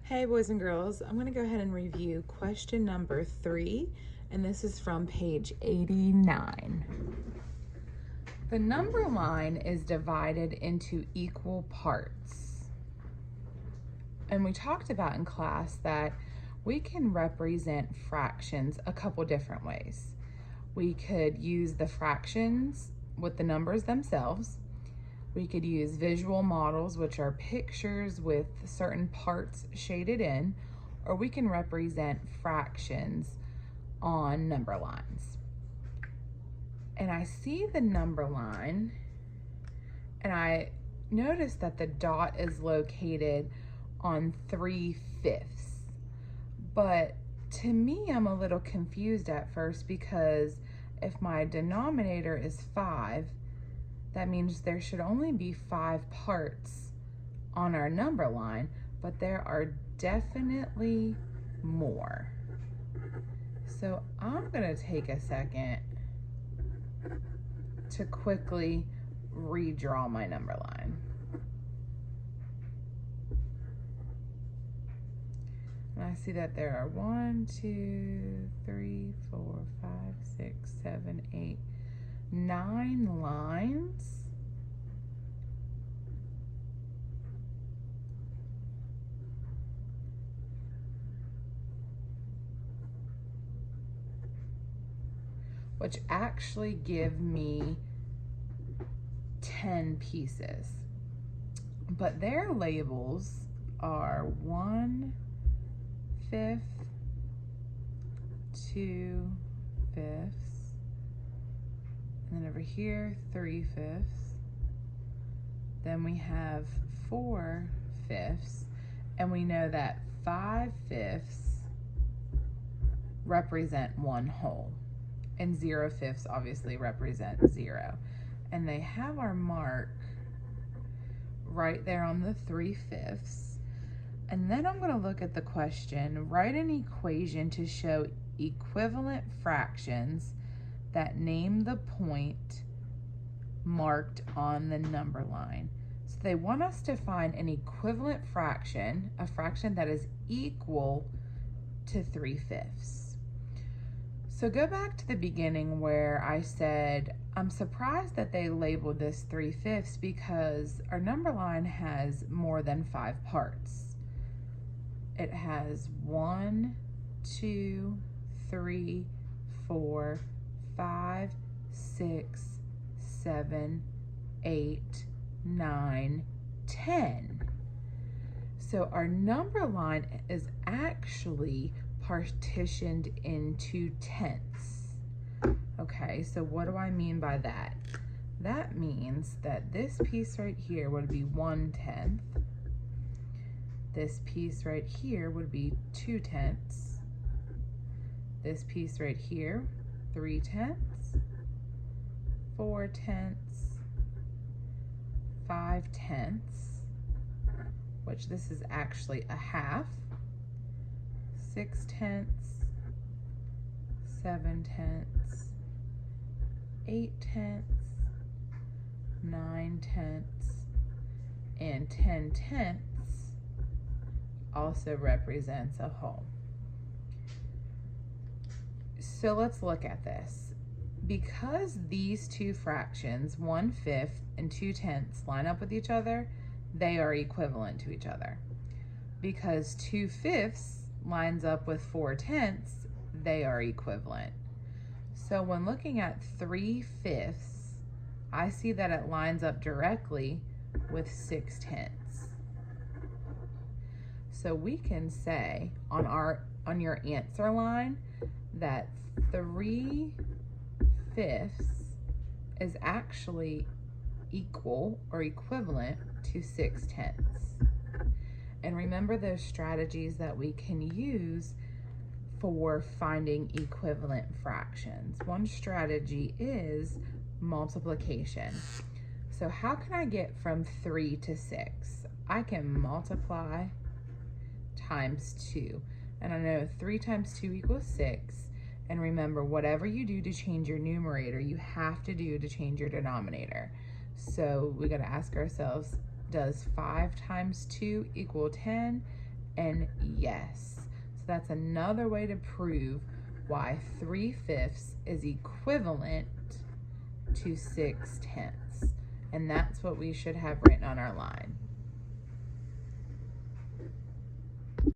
Hey boys and girls, I'm going to go ahead and review question number 3, and this is from page 89. The number line is divided into equal parts. And we talked about in class that we can represent fractions a couple different ways. We could use the fractions with the numbers themselves. We could use visual models, which are pictures with certain parts shaded in, or we can represent fractions on number lines. And I see the number line, and I notice that the dot is located on 3/5. But to me, I'm a little confused at first because if my denominator is 5, that means there should only be 5 parts on our number line, but there are definitely more. So I'm gonna take a second to quickly redraw my number line. And I see that there are 1, 2, 3, 4, 5, 6, 7, 8, 9 lines. Which actually give me 10 pieces. But their labels are 1/5, 2/5, and then over here 3/5. Then we have 4/5, and we know that 5/5 represent 1 whole, and 0/5 obviously represent 0. And they have our mark right there on the 3/5. And then I'm going to look at the question, write an equation to show equivalent fractions that name the point marked on the number line. So they want us to find an equivalent fraction, a fraction that is equal to 3/5. So go back to the beginning where I said, I'm surprised that they labeled this 3/5 because our number line has more than 5 parts. It has 1, 2, 3, 4, 5, 6, 7, 8, 9, 10. So our number line is actually partitioned into tenths. Okay, so what do I mean by that? That means that this piece right here would be 1/10. This piece right here would be 2/10. This piece right here, 3/10, 4/10, 5/10, which this is actually a half, 6/10, 7/10, 8/10, 9/10, and 10/10 also represents a whole. So let's look at this. Because these two fractions, 1/5 and 2/10, line up with each other, they are equivalent to each other. Because 2/5 lines up with 4/10, they are equivalent. So when looking at 3/5, I see that it lines up directly with 6/10. So we can say on your answer line that 3/5 is actually equal or equivalent to 6/10. And remember those strategies that we can use for finding equivalent fractions. One strategy is multiplication. So how can I get from 3 to 6? I can multiply times 2. And I know 3 times 2 equals 6. And remember, whatever you do to change your numerator, you have to do to change your denominator. So we got to ask ourselves, does 5 times 2 equal 10? and yes. So that's another way to prove why 3/5 is equivalent to 6/10. And that's what we should have written on our line.